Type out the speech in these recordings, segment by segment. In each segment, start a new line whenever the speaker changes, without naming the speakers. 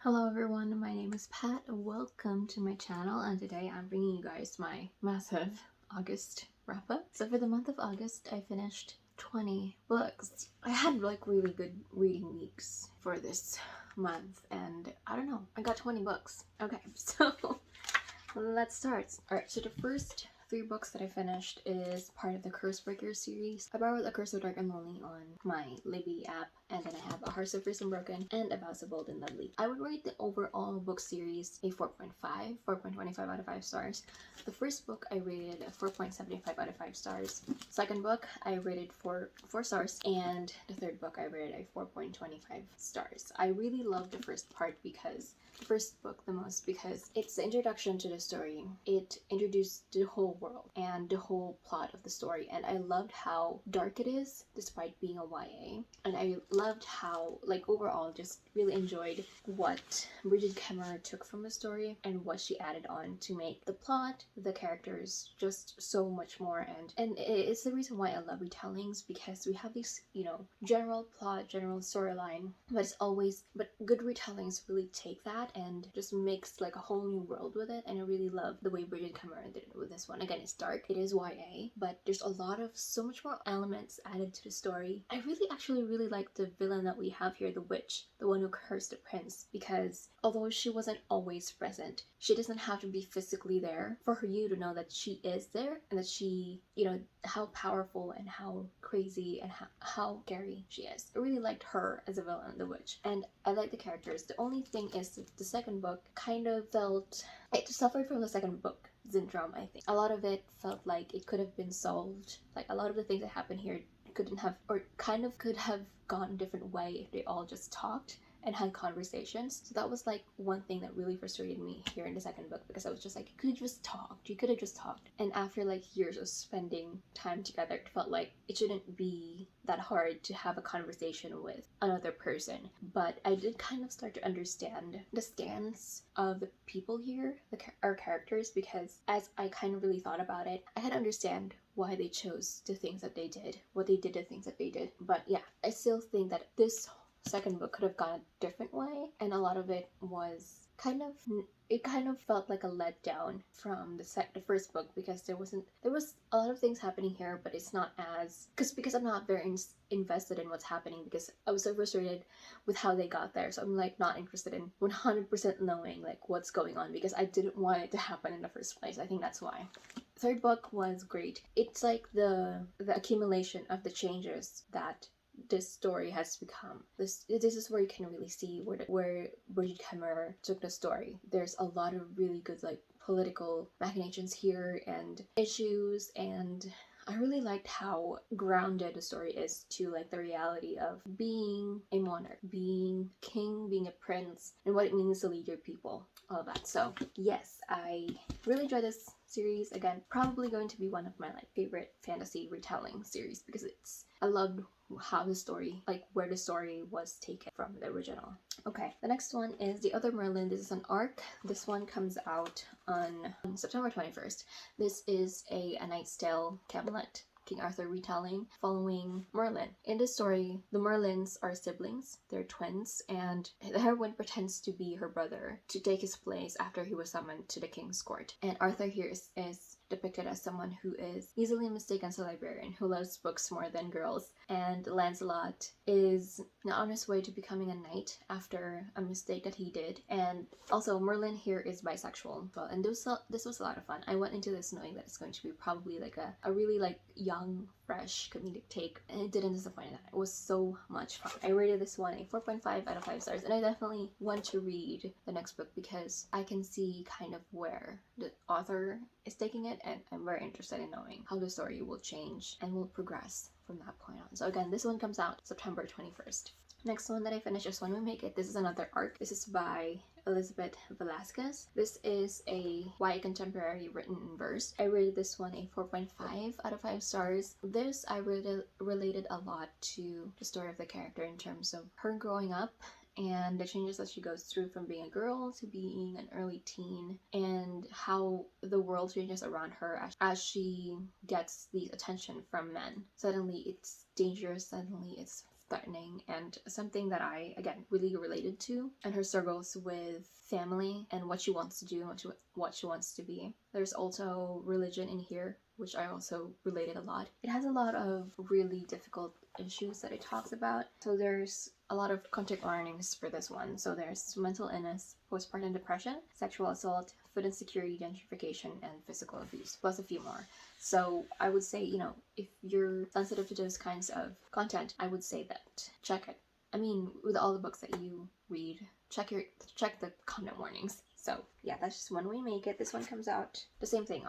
Hello everyone, my name is Pat. Welcome to my channel, and today I'm bringing you guys my massive August wrap-up. So for the month of August, I finished 20 books. I had like really good reading weeks for this month, and I don't know, I got 20 books. Okay, so let's start. Alright, so the first 3 books that I finished is part of the Cursebreaker series. I borrowed A Curse of Dark and Lonely on my Libby app, and then I have A Heart of Fierce and Broken and A Vows of Bold and Lovely. I would rate the overall book series a 4.25 out of 5 stars. The first book I rated a 4.75 out of 5 stars. Second book I rated 4 stars, and the third book I rated a 4.25 stars. I really loved the first part because the first book the most because it's the introduction to the story. It introduced the whole world and the whole plot of the story, and I loved how dark it is despite being a YA, and I loved how, like, overall just really enjoyed what Bridget Kemmerer took from the story and what she added on to make the plot, the characters just so much more. And it's the reason why I love retellings, because we have these, general plot, general storyline, but good retellings really take that and just makes like a whole new world with it. And I really love the way Bridget Kemmerer did it with this one. Again, it's dark, it is YA, but there's a lot of so much more elements added to the story. I actually really like the villain that we have here, the witch, the one who cursed the prince, because although she wasn't always present, she doesn't have to be physically there for you to know that she is there, and that she, how powerful and how crazy and how scary she is. I really liked her as a villain, the witch, and I like the characters. The only thing is that the second book kind of felt, it suffered from the second book syndrome. I think a lot of it felt like it could have been solved. Like, a lot of the things that happened here couldn't have, or kind of could have gone a different way if they all just talked and had conversations. So that was like one thing that really frustrated me here in the second book, because I was just like, you could have just talked. And after like years of spending time together, it felt like it shouldn't be that hard to have a conversation with another person. But I did kind of start to understand the stance of the people here, our characters, because as I kind of really thought about it, I had to understand why they chose the things that they did, what they did, the things that they did. But yeah, I still think that this second book could have gone a different way, and a lot of it was kind of felt like a letdown from the first book, because there was a lot of things happening here, but it's not as, because I'm not very invested in what's happening, because I was so frustrated with how they got there. So I'm like not interested in 100% knowing like what's going on, because I didn't want it to happen in the first place. I think that's why. Third book was great. It's like the accumulation of the changes that this story has become. This is where you can really see where Bridget Kemmerer took the story. There's a lot of really good like political machinations here and issues, and I really liked how grounded the story is to like the reality of being a monarch, being king, being a prince, and what it means to lead your people, all of that. So yes, I really enjoyed this series. Again, probably going to be one of my like favorite fantasy retelling series, because I loved how the story, like where the story was taken from the original. Okay, the next one is The Other Merlin. This is an arc. This one comes out on September 21st. This is a Knight's Tale Camelot King Arthur retelling following Merlin. In this story, the Merlins are siblings, they're twins, and the heroine pretends to be her brother to take his place after he was summoned to the king's court. And Arthur here is depicted as someone who is easily mistaken as a librarian, who loves books more than girls, and Lancelot is now on his way to becoming a knight after a mistake that he did. And also Merlin here is bisexual. Well, and this was a lot of fun. I went into this knowing that it's going to be probably like a really like young, fresh comedic take, and it didn't disappoint. It was so much fun. I rated this one a 4.5 out of 5 stars, and I definitely want to read the next book because I can see kind of where the author is taking it, and I'm very interested in knowing how the story will change and will progress from that point on. So again, this one comes out September 21st. Next one that I finished is When We Make It. This is another arc. This is by Elizabeth Velasquez. This is a YA contemporary written in verse. I rated this one a 4.5 out of 5 stars. This I related a lot to the story of the character in terms of her growing up and the changes that she goes through from being a girl to being an early teen, and how the world changes around her as she gets the attention from men. Suddenly it's dangerous, suddenly it's threatening and something that I, again, really related to, and her struggles with family and what she wants to do and what she wants to be. There's also religion in here, which I also related a lot. It has a lot of really difficult issues that it talks about. So there's a lot of content warnings for this one. So there's mental illness, postpartum depression, sexual assault, food insecurity, gentrification, and physical abuse, plus a few more. So I would say, you know, if you're sensitive to those kinds of content, I would say that check it. I mean, with all the books that you read, check the content warnings. So yeah, that's just one way to make it. This one comes out the same thing,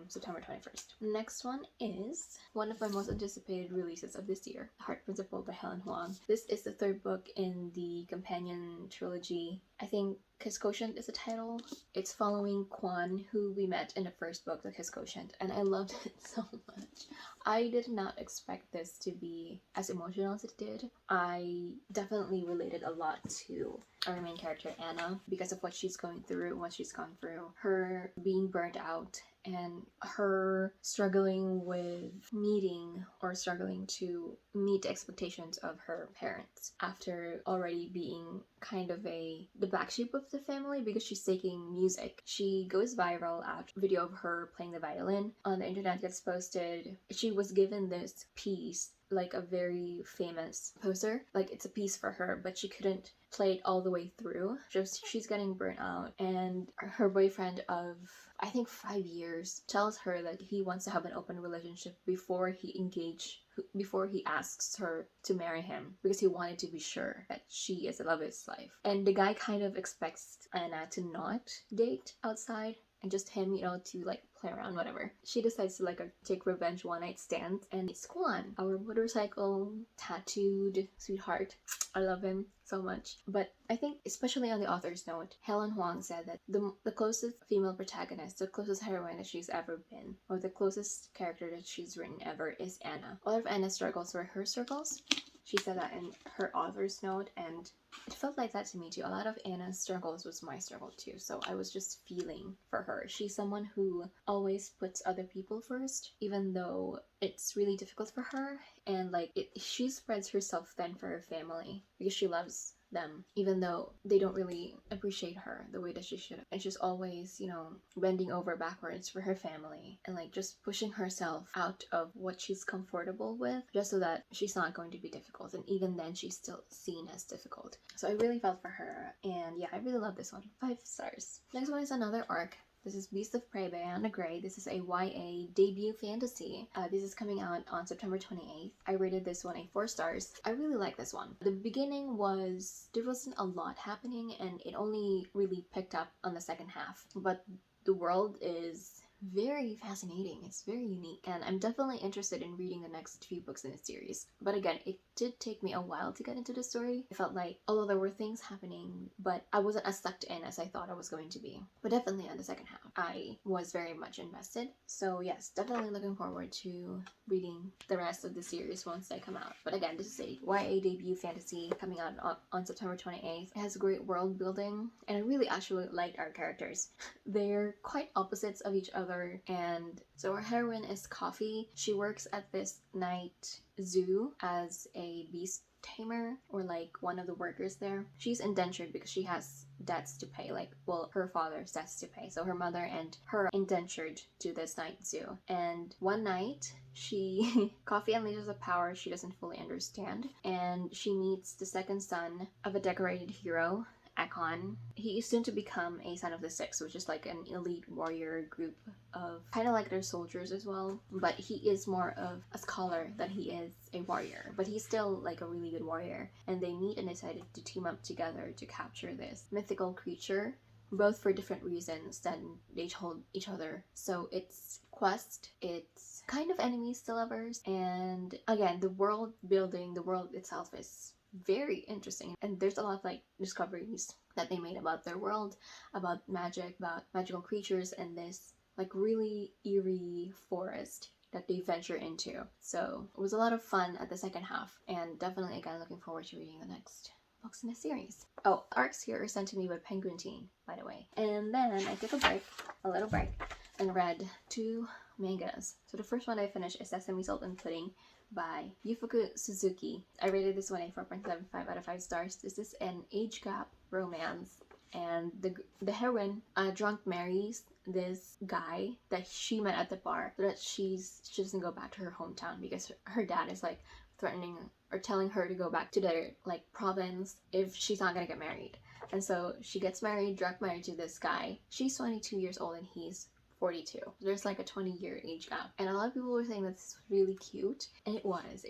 September 21st. Next one is one of my most anticipated releases of this year, The Heart Principle by Helen Huang. This is the third book in the companion trilogy. I think Kiss Quotient is the title. It's following Kwan, who we met in the first book, The Kiss Quotient, and I loved it so much. I did not expect this to be as emotional as it did. I definitely related a lot to our main character, Anna, because of what she's going through, what she's gone through. Her being burnt out and her struggling with struggling to meet the expectations of her parents after already being kind of the black sheep of the family because she's taking music. She goes viral after a video of her playing the violin on the internet gets posted. She was given this piece, like a very famous poster, like it's a piece for her, but she couldn't play it all the way through. She's getting burnt out, and her boyfriend of I think 5 years tells her that he wants to have an open relationship before he asks her to marry him, because he wanted to be sure that she is the love of his life. And the guy kind of expects Anna to not date outside and just him, you know, to like play around, whatever. She decides to take revenge one night stand, and it's Kwan, our motorcycle tattooed sweetheart. I love him so much. But I think, especially on the author's note, Helen Huang said that the closest female protagonist, the closest heroine that she's ever been, or the closest character that she's written ever, is Anna. A lot of Anna's struggles were her struggles. She said that in her author's note, and it felt like that to me too. A lot of Anna's struggles was my struggle too, so I was just feeling for her. She's someone who always puts other people first, even though it's really difficult for her, and she spreads herself thin for her family because she loves them, even though they don't really appreciate her the way that she should. And she's always, you know, bending over backwards for her family and just pushing herself out of what she's comfortable with just so that she's not going to be difficult. And even then, she's still seen as difficult. So I really felt for her, and yeah, I really love this one. 5 stars. Next one is another arc. This is Beast of Prey by Anna Gray. This is a YA debut fantasy. This is coming out on September 28th. I rated this one a 4 stars. I really like this one. The beginning there wasn't a lot happening, and it only really picked up on the second half. But the world is very fascinating. It's very unique, and I'm definitely interested in reading the next few books in the series. But again, it did take me a while to get into the story. It felt like, although there were things happening, but I wasn't as sucked in as I thought I was going to be. But definitely on the second half, I was very much invested. So yes, definitely looking forward to reading the rest of the series once they come out. But again, this is a YA debut fantasy coming out on September 28th. It has great world building, and I really actually liked our characters. They're quite opposites of each other, and so our heroine is Coffee. She works at this night zoo as a beast tamer, or one of the workers there. She's indentured because she has debts to pay, her father's debts to pay. So her mother and her are indentured to this night zoo. And one night, Coffee unleashes a power she doesn't fully understand, and she meets the second son of a decorated hero, Akon. He is soon to become a Son of the Six, which is an elite warrior group of kind of like their soldiers as well, but he is more of a scholar than he is a warrior, but he's still a really good warrior. And they meet and decided to team up together to capture this mythical creature, both for different reasons than they told each other. So it's quest, it's kind of enemies to lovers, and again, the world building, the world itself is very interesting, and there's a lot of discoveries that they made about their world, about magic, about magical creatures, and this really eerie forest that they venture into. So it was a lot of fun at the second half, and definitely again looking forward to reading the next books in the series. Oh, arcs here are sent to me by Penguin Teen, by the way. And then I took a little break, and read 2 mangas. So the first one I finished is Sesame Salt and Pudding by Yufuku Suzuki. I rated this one a 4.75 out of 5 stars. This is an age gap romance, and the heroine drunk marries this guy that she met at the bar so that she doesn't go back to her hometown because her dad is like threatening or telling her to go back to their like province if she's not gonna get married. And so she gets married, drunk married to this guy. She's 22 years old and he's 42. There's like a 20-year age gap. And a lot of people were saying that this was really cute. And it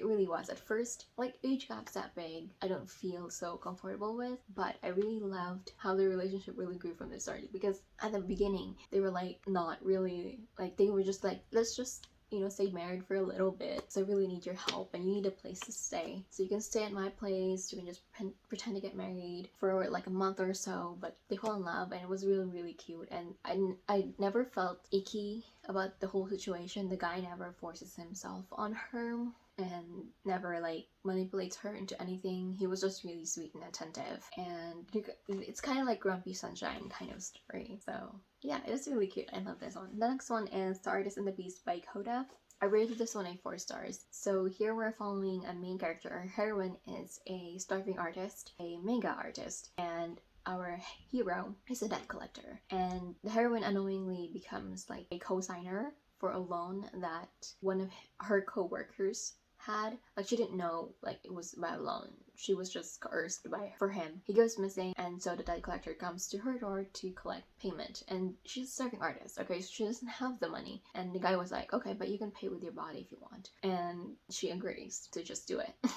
really was. At first, like, age gaps that big, I don't feel so comfortable with. But I really loved how the relationship really grew from the start. Because at the beginning, they were like not really, like, they were just like, let's just, you know, stay married for a little bit. So I really need your help and you need a place to stay. So you can stay at my place. You can just pretend to get married for like a month or so. But they fall in love and it was really, really cute. And I never felt icky about the whole situation. The guy never forces himself on her and never like manipulates her into anything. He was just really sweet and attentive, and it's kind of like Grumpy Sunshine kind of story. So yeah, it was really cute. I love this one. The next one is Sardis and the Beast by Coda. I rated this one a 4 stars. So here we're following a main character. Our heroine is a starving artist, a manga artist, and our hero is a debt collector. And the heroine unknowingly becomes like a co-signer for a loan that one of her co-workers had. Like, she didn't know like it was about a loan. She was just coerced for him. He goes missing, and so the debt collector comes to her door to collect payment. And she's a starving artist, okay, so she doesn't have the money. And the guy was like, okay, but you can pay with your body if you want. And she agrees to just do it.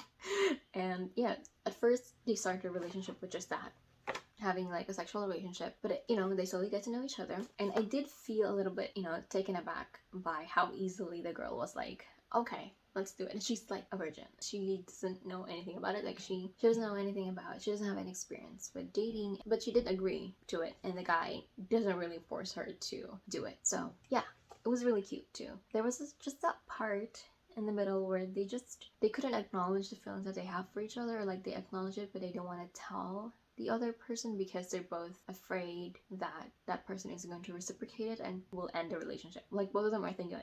And yeah, at first they start a relationship with just that, having like a sexual relationship, but you know, they slowly get to know each other. And I did feel a little bit, you know, taken aback by how easily the girl was like, okay, let's do it. And she's like a virgin. She doesn't know anything about it. Like, she doesn't know anything about it. She doesn't have any experience with dating, but she did agree to it, and the guy doesn't really force her to do it. So yeah, it was really cute too. There was just that part in the middle where they couldn't acknowledge the feelings that they have for each other, or like they acknowledge it but they don't want to tell the other person because they're both afraid that that person isn't going to reciprocate it and will end the relationship. Like, both of them are thinking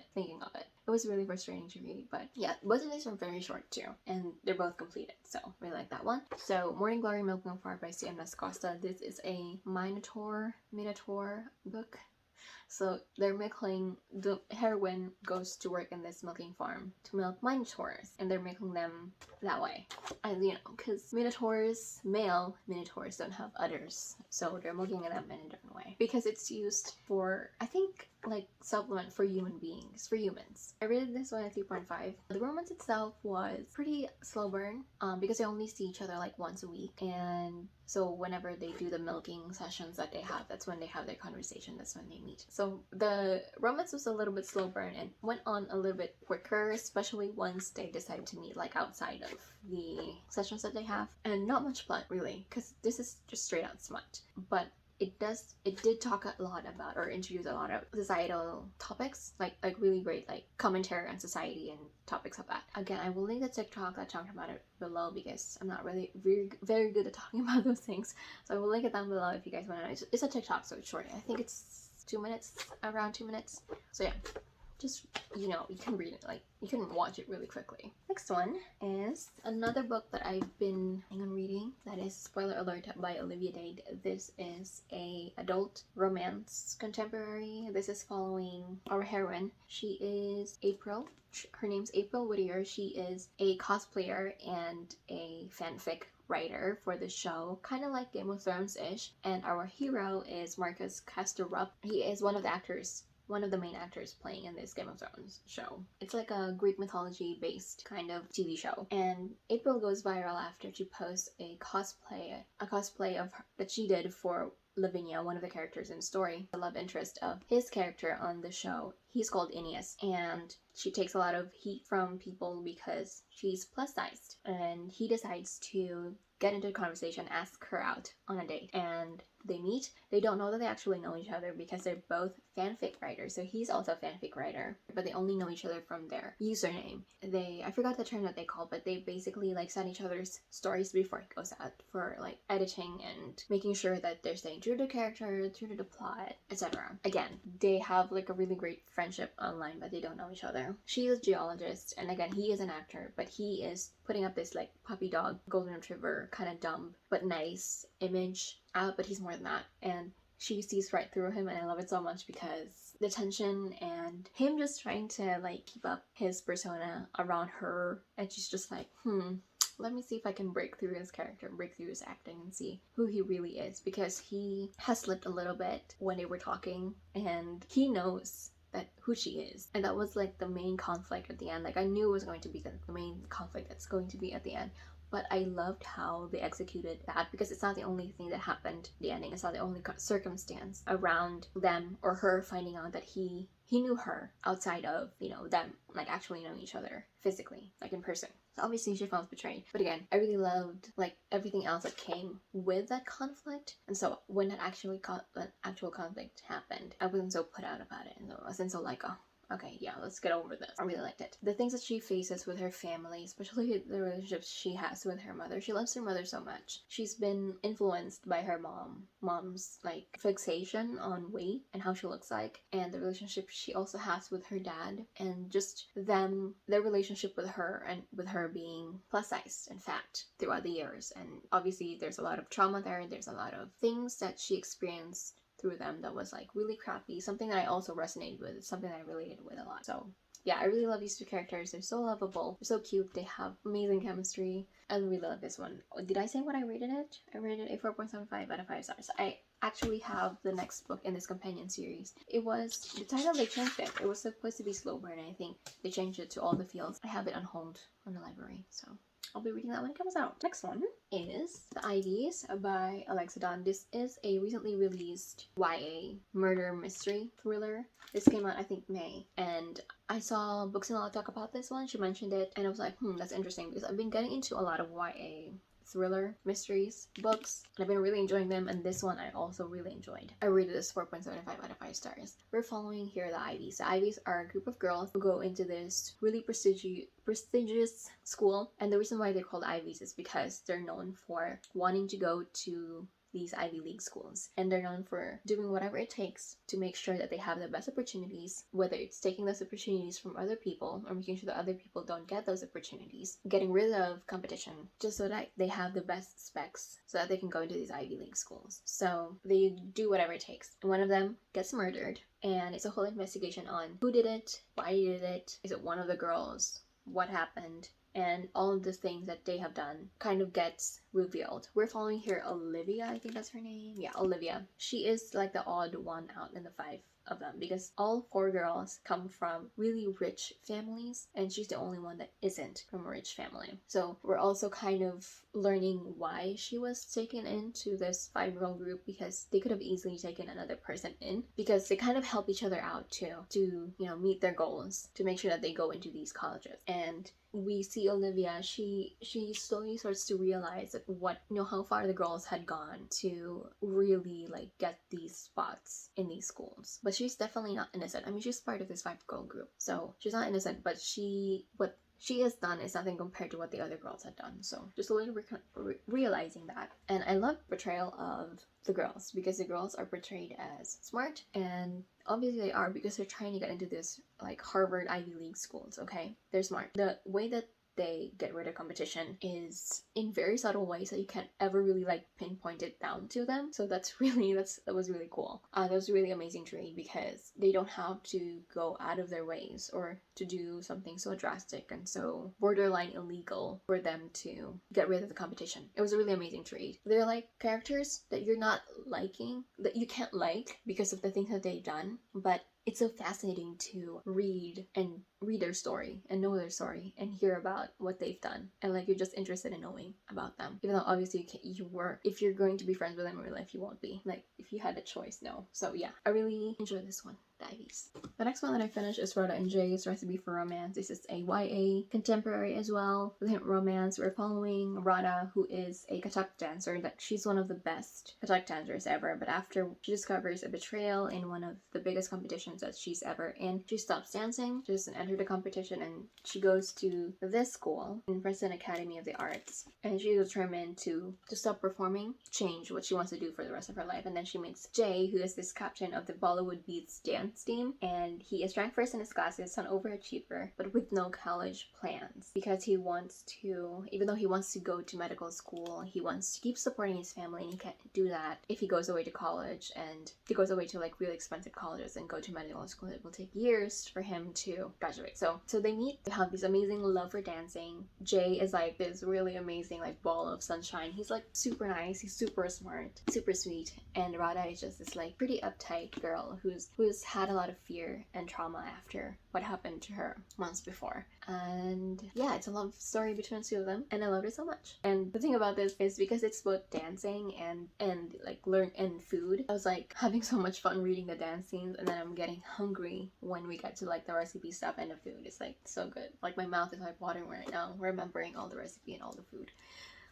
of it. It was really frustrating to read, but yeah, both of these are very short too, and they're both completed, so really like that one. So Morning Glory Milking of Fire by Nascosta. This is a Minotaur book. So they're milking, the heroine goes to work in this milking farm to milk minotaurs, and they're milking them that way. And you know, because male minotaurs don't have udders, so they're milking them in a different way. Because it's used for, I think, like supplement for human beings, for humans. I rated this one a 3.5. The romance itself was pretty slow burn, because they only see each other like once a week, and so whenever they do the milking sessions that they have, that's when they have their conversation, that's when they meet. So the romance was a little bit slow burn and went on a little bit quicker, especially once they decided to meet like outside of the sessions that they have. And not much plot really, because this is just straight out smut. But it did talk a lot about, or introduce a lot of societal topics, like really great like commentary on society and topics of that. Again, I will link the TikTok that talked about it below because I'm not really very good at talking about those things. So I will link it down below if you guys want to know. It's a TikTok, so it's short. I think it's 2 minutes, around 2 minutes. So yeah, just, you know, you can read it, like you can watch it really quickly. Next one is another book that I've been reading, that is Spoiler Alert by Olivia Dade. This is a adult romance contemporary. This is following our heroine. She is April. Her name's April Whittier. She is a cosplayer and a fanfic writer for the show, kind of like Game of Thrones-ish. And our hero is Marcus Casterup. He is one of the main actors playing in this Game of Thrones show. It's like a Greek mythology based kind of TV show. And April goes viral after she posts a cosplay of her that she did for Lavinia, one of the characters in the story, the love interest of his character on the show. He's called Aeneas, and she takes a lot of heat from people because she's plus sized, and he decides to get into a conversation, ask her out on a date, and they meet, they don't know that they actually know each other because they're both fanfic writers. So he's also a fanfic writer, but they only know each other from their username. I forgot the term that they call, but they basically like send each other's stories before it goes out for like editing and making sure that they're staying true to the character, true to the plot, etc. Again, they have like a really great friendship online, but they don't know each other. She is a geologist, and again, he is an actor, but he is putting up this like puppy dog, golden retriever, kind of dumb but nice image out, but he's more than that. And she sees right through him, and I love it so much because the tension and him just trying to like keep up his persona around her, and she's just like, let me see if I can break through his character, break through his acting, and see who he really is, because he has slipped a little bit when they were talking, and he knows that who she is, and that was like the main conflict at the end. Like I knew it was going to be the main conflict that's going to be at the end, but I loved how they executed that, because it's not the only thing that happened. The ending, it's not the only circumstance around them or her finding out that he knew her outside of, you know, them like actually knowing each other physically, like in person. So obviously she feels betrayed, but again, I really loved like everything else that came with that conflict. And so when that actual conflict happened, I wasn't so put out about it, and I wasn't so like, oh, okay, yeah, let's get over this. I really liked it. The things that she faces with her family, especially the relationships she has with her mother. She loves her mother so much. She's been influenced by her mom's like fixation on weight and how she looks like, and the relationship she also has with her dad, and just their relationship with her, and with her being plus size and fat throughout the years. And obviously there's a lot of trauma there. There's a lot of things that she experienced through them that was like really crappy, something that I also resonated with. It's something that I related with a lot. So yeah, I really love these two characters. They're so lovable, they're so cute, they have amazing chemistry. I really love this one. Did I say what I rated it? I rated it a 4.75 out of 5 stars. I actually have the next book in this companion series. It was the title, they changed it. It was supposed to be Slow Burn, and I think they changed it to All the Fields. I have it on hold on the library, so I'll be reading that when it comes out. Next one is The IVs by Alexa Dawn. This is a recently released YA murder mystery thriller. This came out, I think, May, and I saw Books and Law talk about this one. She mentioned it, and I was like, that's interesting, because I've been getting into a lot of YA thriller mysteries books, and I've been really enjoying them, and this one I also really enjoyed. I rated this 4.75 out of 5 stars. We're following here the IVs. The IVs are a group of girls who go into this really prestigious school, and the reason why they're called IVs is because they're known for wanting to go to these Ivy League schools, and they're known for doing whatever it takes to make sure that they have the best opportunities, whether it's taking those opportunities from other people or making sure that other people don't get those opportunities, getting rid of competition just so that they have the best specs so that they can go into these Ivy League schools. So they do whatever it takes. And one of them gets murdered, and it's a whole investigation on who did it, why did it, is it one of the girls, what happened, and all of the things that they have done kind of gets revealed. We're following here Olivia, I think that's her name. Yeah, Olivia. She is like the odd one out in the 5 of them, because all 4 girls come from really rich families, and she's the only one that isn't from a rich family. So we're also kind of learning why she was taken into this 5-girl group, because they could have easily taken another person in, because they kind of help each other out too, to, you know, meet their goals, to make sure that they go into these colleges. And we see Olivia, she slowly starts to realize that what, you know, how far the girls had gone to really like get these spots in these schools. But she's definitely not innocent. I mean, she's part of this 5-girl group, so she's not innocent, but what she has done is nothing compared to what the other girls had done. So just a little realizing that. And I love portrayal of the girls, because the girls are portrayed as smart, and obviously they are, because they're trying to get into this like Harvard Ivy League schools. Okay, they're smart. The way that they get rid of competition is in very subtle ways that you can't ever really like pinpoint it down to them. So that was really cool. That was a really amazing to read, because they don't have to go out of their ways or to do something so drastic and so borderline illegal for them to get rid of the competition. It was a really amazing to read. They're like characters that you're not liking, that you can't like because of the things that they've done, but it's so fascinating to read their story and know their story and hear about what they've done, and like you're just interested in knowing about them, even though obviously if you're going to be friends with them in real life, you won't be, like if you had a choice. No. So yeah, I really enjoyed this one. diaries. The next one that I finished is Rhoda NJs Recipe for Romance. This is a YA contemporary as well with romance. We're following Rhoda, who is a Kathak dancer. That she's one of the best Kathak dancers ever, but after she discovers a betrayal in one of the biggest competitions that she's ever in, she stops dancing. She doesn't enter the competition, and she goes to this school in Princeton Academy of the Arts, and she's determined to stop performing, change what she wants to do for the rest of her life. And then she meets Jay, who is this captain of the Bollywood Beats dance team, and he is ranked first in his class. He's an overachiever, but with no college plans, because he wants to, even though he wants to go to medical school, he wants to keep supporting his family, and he can't do that if he goes away to college, and he goes away to like really expensive colleges and go to medical school. It will take years for him to graduate. So they meet, they have this amazing love for dancing. Jay is like this really amazing like ball of sunshine. He's like super nice, he's super smart, super sweet, and Radha is just this like pretty uptight girl who's had a lot of fear and trauma after what happened to her months before. And yeah, it's a love story between the two of them, and I loved it so much. And the thing about this is because it's both dancing and like learn and food, I was like having so much fun reading the dance scenes, and then I'm getting hungry when we get to like the recipe stuff and the food. It's like so good. Like my mouth is like watering right now remembering all the recipe and all the food.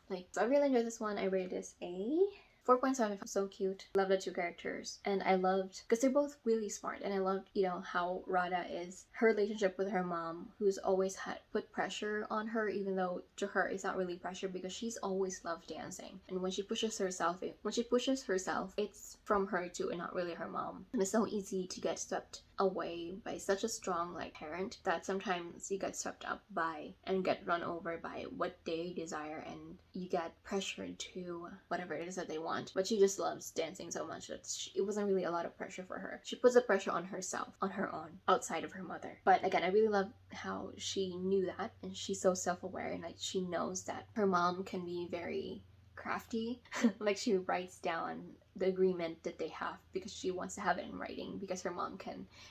Like, so I really enjoyed this one. I rated this a 4.7. So cute. Love the two characters, and I loved because they're both really smart, and I loved, you know, how Radha is, her relationship with her mom, who's always had put pressure on her, even though to her it's not really pressure because she's always loved dancing. And when she pushes herself, it's from her too and not really her mom. And it's so easy to get swept away by such a strong like parent that sometimes you get swept up by and get run over by what they desire, and you get pressured to whatever it is that they want. But she just loves dancing so much that it wasn't really a lot of pressure for her. She puts the pressure on herself, on her own, outside of her mother. But again, I really love how she knew that, and she's so self-aware, and like she knows that her mom can be very crafty. Like she writes down the agreement that they have because she wants to have it in writing, because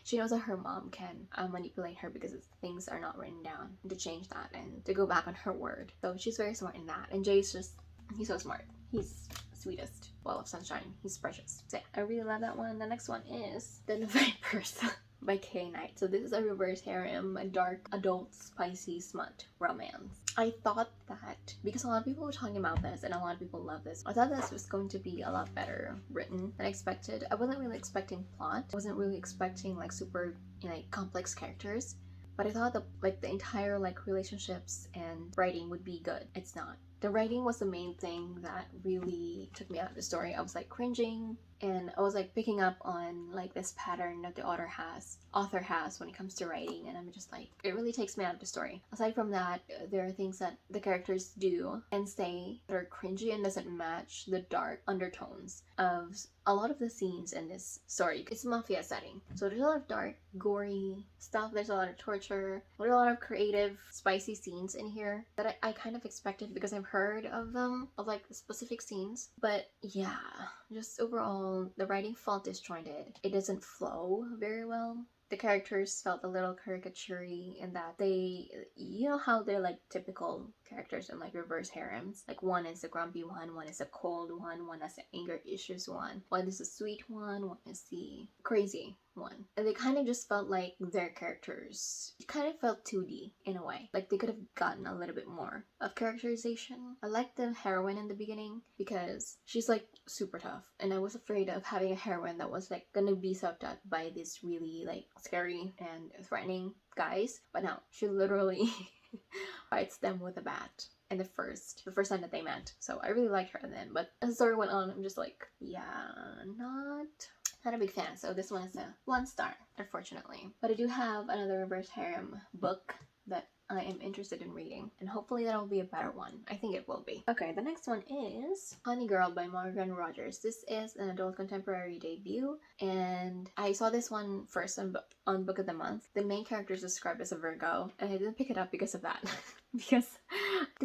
she knows that her mom can manipulate her because things are not written down, to change that and to go back on her word. So she's very smart in that, and Jay's just, he's so smart. He's sweetest ball of sunshine. He's precious. So yeah, I really love that one. The next one is The Vipers by K. Knight. So this is a reverse harem, a dark, adult, spicy smut romance. I thought that because a lot of people were talking about this and a lot of people love this, I thought this was going to be a lot better written than I expected. I wasn't really expecting plot. I wasn't really expecting like super, you know, complex characters. But I thought that like the entire like relationships and writing would be good. It's not. The writing was the main thing that really took me out of the story. I was like cringing, and I was like picking up on like this pattern that the author has when it comes to writing, and I'm just like, it really takes me out of the story. Aside from that, there are things that the characters do and say that are cringy and doesn't match the dark undertones of a lot of the scenes in this story. It's a mafia setting, so there's a lot of dark, gory stuff. There's a lot of torture. There's a lot of creative, spicy scenes in here that I kind of expected because I've heard of them, of like specific scenes. But yeah, just overall, the writing felt disjointed. It doesn't flow very well. The characters felt a little caricature-y in that they, you know how they're like typical characters in like reverse harems. Like one is the grumpy one is a cold one is the anger issues one is the sweet one is the crazy one. And they kind of just felt like their characters, it kind of felt 2D in a way. Like they could have gotten a little bit more of characterization. I liked the heroine in the beginning because she's like super tough, and I was afraid of having a heroine that was like gonna be swept up by this really like scary and threatening guys. But no, she literally fights them with a bat in the first time that they met. So I really liked her then. But as the story went on, I'm just like, yeah, not a big fan. So this one is a 1 star, unfortunately. But I do have another reverse harem book that I am interested in reading, and hopefully that'll be a better one. I think it will be. Okay, the next one is Honey Girl by Morgan Rogers. This is an adult contemporary debut, and I saw this one first on Book of the Month. The main character is described as a Virgo, and I didn't pick it up because of that. because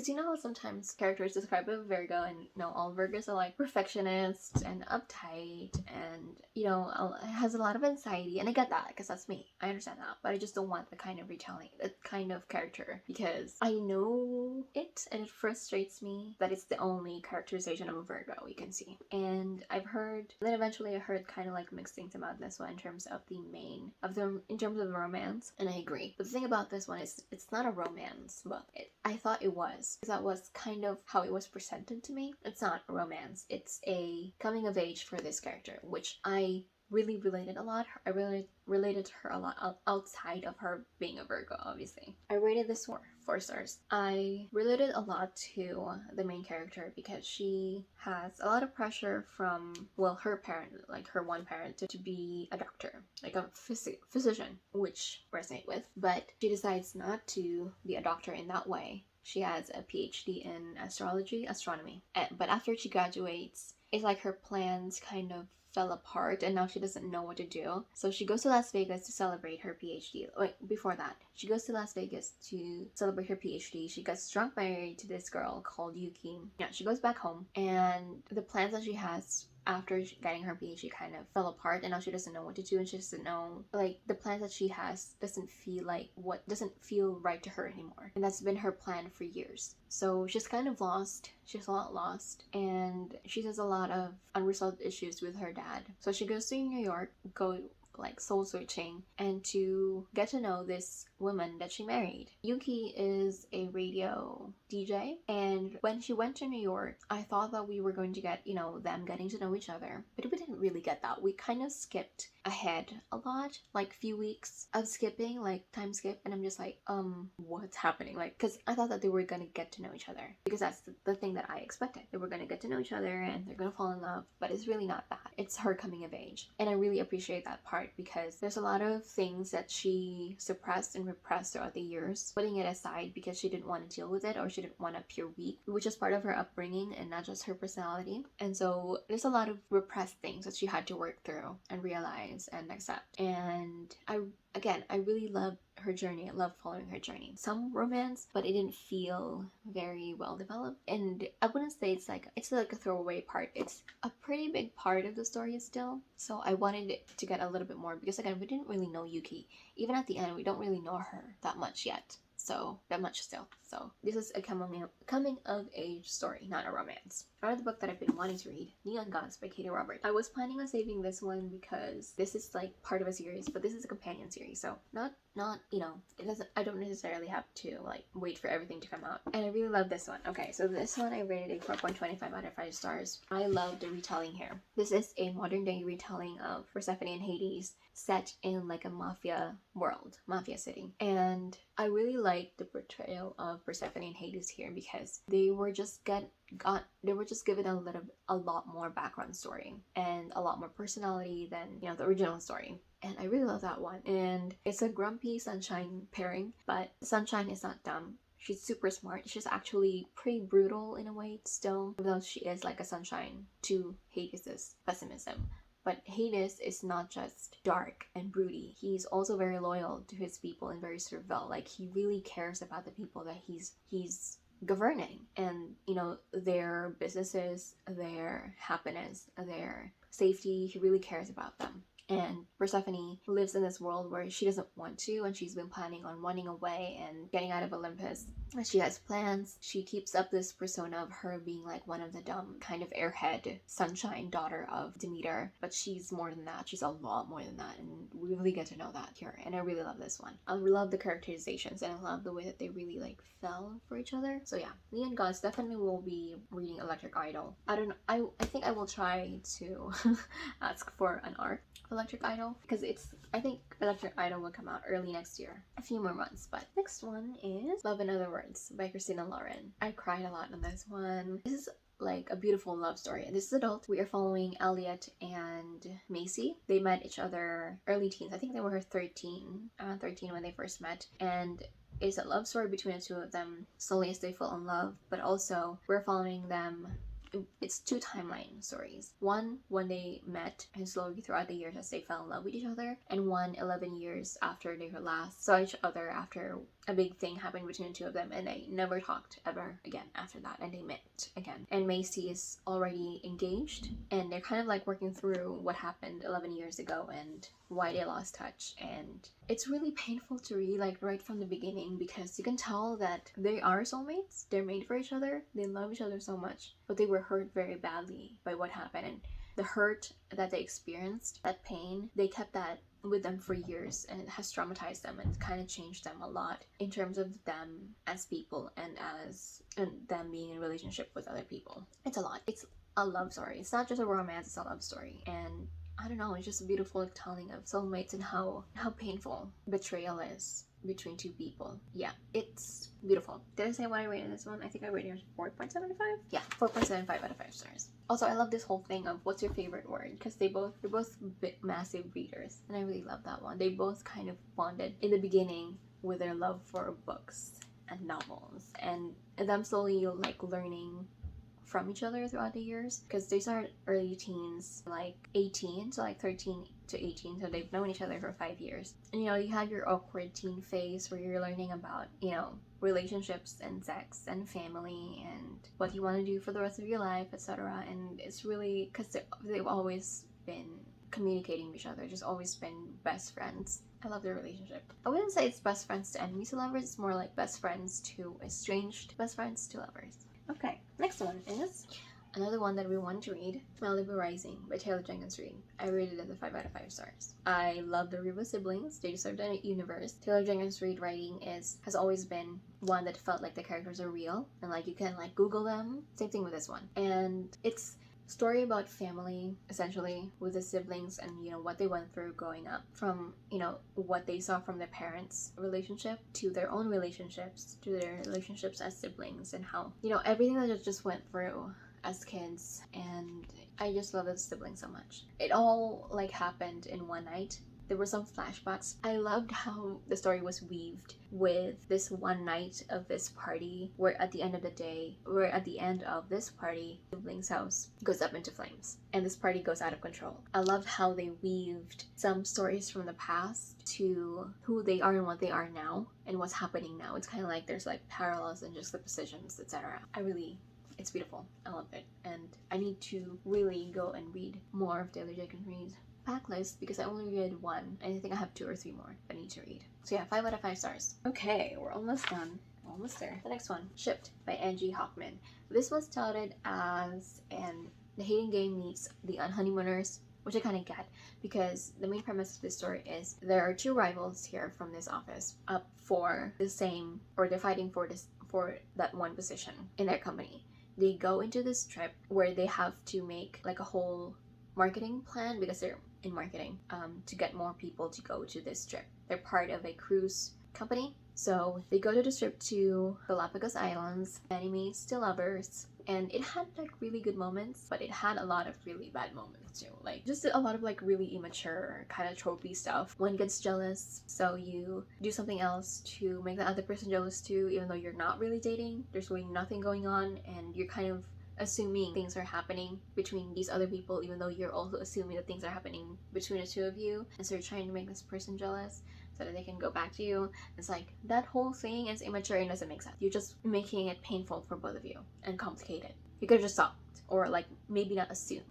you know how sometimes characters describe a Virgo and all Virgos are like perfectionists and uptight and has a lot of anxiety, and I get that because that's me. I understand that, but I just don't want the kind of retelling, that kind of character, because I know it and it frustrates me that it's the only characterization of a Virgo we can see. And then eventually I heard kind of like mixed things about this one in terms of in terms of romance, and I agree. But the thing about this one is it's not a romance book. I thought it was, because that was kind of how it was presented to me. It's not a romance. It's a coming of age for this character, which I really related a lot. I really related to her a lot outside of her being a Virgo, obviously. I rated this 4 stars. I related a lot to the main character because she has a lot of pressure from, her parent, like her one parent, to be a doctor, like a physician, which I resonate with. But she decides not to be a doctor in that way. She has a PhD in astronomy. But after she graduates, it's like her plans kind of fell apart and now she doesn't know what to do. So she goes to Las Vegas to celebrate her PhD. Before that, she goes to Las Vegas to celebrate her PhD. She gets drunk married to this girl called Yuki. Yeah, she goes back home and the plans that she has after getting her PhD kind of fell apart, and now she doesn't know what to do, and she doesn't know, like, the plans that she has doesn't feel right to her anymore, and that's been her plan for years. So she's kind of lost. She's a lot lost, and she has a lot of unresolved issues with her dad. So she goes to New York, soul searching, and to get to know this woman that she married. Yuki is a radio DJ, and when she went to New York, I thought that we were going to get, them getting to know each other, but we didn't really get that. We kind of skipped ahead a lot, like few weeks of skipping, like time skip, and I'm just like, what's happening? Like, because I thought that they were gonna get to know each other, because that's the thing that I expected. They were gonna get to know each other and they're gonna fall in love, but it's really not that. It's her coming of age, and I really appreciate that part because there's a lot of things that she suppressed and repressed throughout the years, putting it aside because she didn't want to deal with it, or she didn't want to appear weak, which is part of her upbringing and not just her personality. And so there's a lot of repressed things that she had to work through and realize and accept. And I really love her journey. I love following her journey. Some romance, but it didn't feel very well developed. And I wouldn't say it's like a throwaway part. It's a pretty big part of the story still. So I wanted it to get a little bit more because, again, we didn't really know Yuki. Even at the end, we don't really know her that much yet. So that much still. So this is a coming of age story, not a romance. Another book that I've been wanting to read, Neon Gods by Katie Roberts. I was planning on saving this one because this is like part of a series, but this is a companion series, so not it doesn't. I don't necessarily have to like wait for everything to come out. And I really love this one. Okay, so this one I rated a 4.25 out of 5 stars. I love the retelling here. This is a modern day retelling of Persephone and Hades, set in like a mafia city, and I really like the portrayal of Persephone and Hades here because they were just given a lot more background story and a lot more personality than the original story. And I really love that one. And it's a grumpy Sunshine pairing, but Sunshine is not dumb. She's super smart. She's actually pretty brutal in a way still, though she is like a Sunshine to Hades' pessimism. But Hades is not just dark and broody. He's also very loyal to his people and very servile. Like, he really cares about the people that he's governing, and their businesses, their happiness, their safety. He really cares about them. And Persephone lives in this world where she doesn't want to, and she's been planning on running away and getting out of Olympus. And she has plans. She keeps up this persona of her being like one of the dumb kind of airhead Sunshine daughter of Demeter, but she's more than that. She's a lot more than that, and we really get to know that here. And I really love this one. I love the characterizations, and I love the way that they really like fell for each other. So yeah, Neon Gods, definitely will be reading Electric Idol. I don't know. I think I will try to ask for an arc Electric Idol, because I think Electric Idol will come out early next year, a few more months. But next one is Love in Other Words by Christina Lauren. I cried a lot on this one. This is like a beautiful love story. This is adult. We are following Elliot and Macy. They met each other early teens. I think they were 13 when they first met, and it's a love story between the two of them slowly as they fall in love. But also we're following them. It's 2 timeline stories. One when they met, and slowly throughout the years as they fell in love with each other, and one 11 years after they last saw each other after a big thing happened between the two of them, and they never talked ever again after that, and they met again. And Macy is already engaged, and they're kind of like working through what happened 11 years ago and why they lost touch. And it's really painful to read, like right from the beginning, because you can tell that they are soulmates. They're made for each other. They love each other so much, but they were hurt very badly by what happened. And the hurt that they experienced, that pain, they kept that with them for years, and it has traumatized them and kind of changed them a lot in terms of them as people and them being in a relationship with other people. It's a lot. It's a love story. It's not just a romance, it's a love story. And I don't know, it's just a beautiful telling of soulmates and how painful betrayal is between two people. Yeah, it's beautiful. Did I say what I rated this one? I think I rated it 4.75. Yeah, 4.75 out of 5 stars. Also, I love this whole thing of what's your favorite word, because they're both massive readers, and I really love that one. They both kind of bonded in the beginning with their love for books and novels, and them slowly like learning from each other throughout the years, because they started early teens, like 18, so like 13 to 18, so they've known each other for 5 years. And you have your awkward teen phase where you're learning about relationships and sex and family and what you want to do for the rest of your life, etc. And it's really because they've always been communicating with each other, just always been best friends. I love their relationship. I wouldn't say it's best friends to enemies to lovers, it's more like best friends to estranged best friends to lovers. Okay, next one is another one that we want to read, Malibu Rising by Taylor Jenkins Reid. I rated it as a 5 out of 5 stars. I love the Riva siblings. They deserve the universe. Taylor Jenkins Reid writing has always been one that felt like the characters are real, and like you can like Google them. Same thing with this one. And it's story about family, essentially, with the siblings and what they went through growing up, from what they saw from their parents' relationship to their own relationships, to their relationships as siblings, and how everything that they just went through as kids. And I just love the siblings so much. It all like happened in one night. There were some flashbacks. I loved how the story was weaved with this one night of this party, where at the end of this party, siblings' house goes up into flames and this party goes out of control. I loved how they weaved some stories from the past to who they are and what they are now and what's happening now. It's kind of like there's like parallels and juxtapositions, etc. It's beautiful. I love it, and I need to really go and read more of Taylor Jenkins Reid's backlist, because I only read one, and I think I have 2 or 3 more I need to read. So yeah, 5 out of 5 stars. Okay, we're almost done. Almost there. The next one, Shipped by Angie Hoffman. This was touted as The Hating Game meets The Unhoneymooners, which I kind of get, because the main premise of this story is there are 2 rivals here from this office up for the same, or they're fighting for that one position in their company. They go into this trip where they have to make like a whole marketing plan, because they're in marketing, to get more people to go to this trip. They're part of a cruise company, so they go to this trip to Galapagos Islands, enemies to lovers, and it had like really good moments, but it had a lot of really bad moments too, like just a lot of like really immature kind of tropey stuff. One gets jealous, so you do something else to make the other person jealous too, even though you're not really dating. There's really nothing going on, and you're kind of assuming things are happening between these other people, even though you're also assuming that things are happening between the 2 of you, and so you're trying to make this person jealous so that they can go back to you. It's like that whole thing is immature and doesn't make sense. You're just making it painful for both of you and complicated. You could have just stopped, or like maybe not assume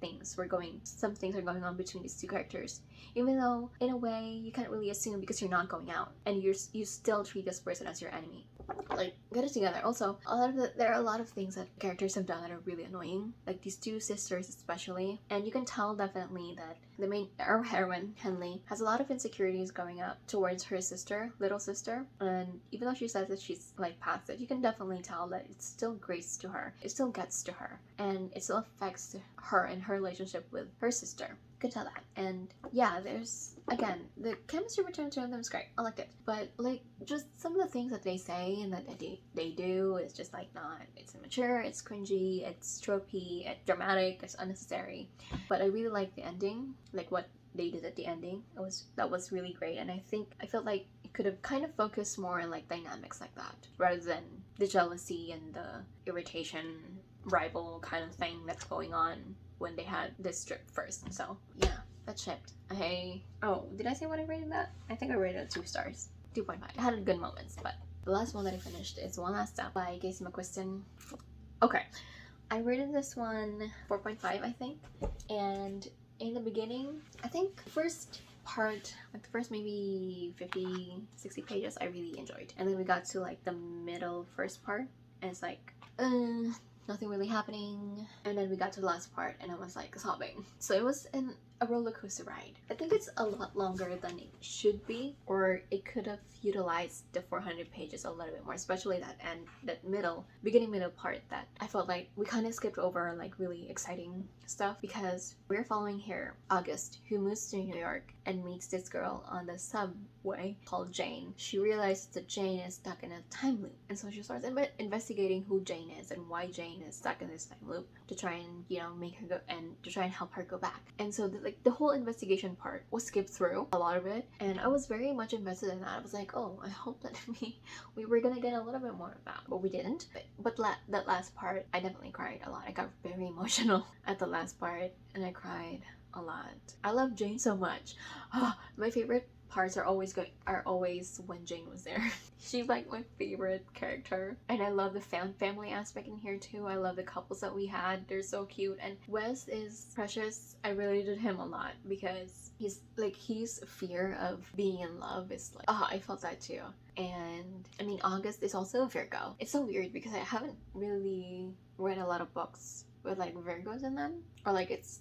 some things are going on between these 2 characters, even though in a way you can't really assume because you're not going out, and you still treat this person as your enemy. Like, get it together. Also, there are a lot of things that characters have done that are really annoying, like these 2 sisters especially, and you can tell definitely that our heroine, Henley, has a lot of insecurities going up towards her little sister, and even though she says that she's like past it, you can definitely tell that it still grates to her, it still gets to her, and it still affects her and her relationship with her sister. Could tell that. And yeah, there's, again, the chemistry between the 2 of them is great. I liked it. But like, just some of the things that they say and that they do is just like not, it's immature, it's cringy, it's tropey, it's dramatic, it's unnecessary. But I really like the ending, like what they did at the ending. That was really great, and I felt like it could have kind of focused more on like dynamics like that, rather than the jealousy and the irritation, rival kind of thing that's going on when they had this trip first. So yeah, that's Shipped. Did I say what I rated that? I think I rated it 2 stars. 2.5. It had good moments, but the last one that I finished is One Last Step by Casey McQuiston. Okay, I rated this one 4.5, I think, and in the beginning, I think first part, like the first maybe 50-60 pages, I really enjoyed, and then we got to like the middle first part and it's like nothing really happening, and then we got to the last part and I was like sobbing. So it was a roller coaster ride. I think it's a lot longer than it should be, or it could have utilized the 400 pages a little bit more, especially that end, that beginning middle part that I felt like we kind of skipped over like really exciting stuff, because we're following here August, who moves to New York and meets this girl on the subway called Jane. She realizes that Jane is stuck in a time loop, and so she starts investigating who Jane is and why Jane is stuck in this time loop, to try and, you know, make her go and to try and help her go back. And so the whole investigation part was skipped through, a lot of it, and I was very much invested in that. I was like, oh, I hope that we were gonna get a little bit more of that, but we didn't. But that last part, I definitely cried a lot. I got very emotional at the last part, and I cried a lot. I love Jane so much. My favorite parts are always when Jane was there. She's like my favorite character, and I love the family aspect in here too. I love the couples that we had. They're so cute, and Wes is precious. I related to him a lot because his fear of being in love is like, I felt that too. And I mean, August is also a Virgo. It's so weird because I haven't really read a lot of books with like Virgos in them, or like it's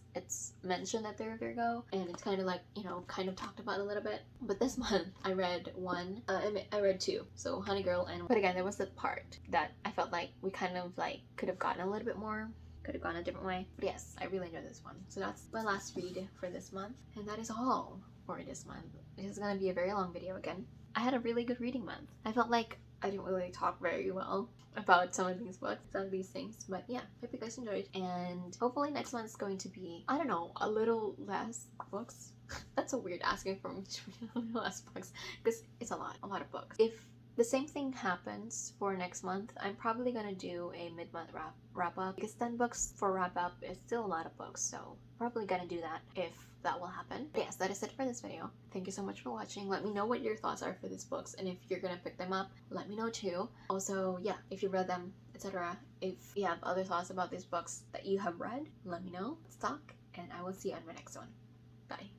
mentioned that they're a Virgo, and it's kind of like, you know, kind of talked about a little bit. But this month I read I read two, so Honey Girl, but again, there was the part that I felt like we kind of like could have gotten a little bit more, could have gone a different way. But yes, I really enjoyed this one. So that's my last read for this month, and that is all for this month. This is gonna be a very long video again. I had a really good reading month. I felt like I didn't really talk very well about some of these books, some of these things, but yeah, hope you guys enjoyed, and hopefully next one's going to be, I don't know, a little less books. That's so weird asking for me to read a little less books, because it's a lot of books. If the same thing happens for next month, I'm probably gonna do a mid-month wrap up, because 10 books for wrap up is still a lot of books, so probably gonna do that if that will happen. But yes, that is it for this video. Thank you so much for watching. Let me know what your thoughts are for these books, and if you're gonna pick them up, let me know too. Also, yeah, if you read them, etc. If you have other thoughts about these books that you have read, let me know. Let's talk, and I will see you on my next one. Bye.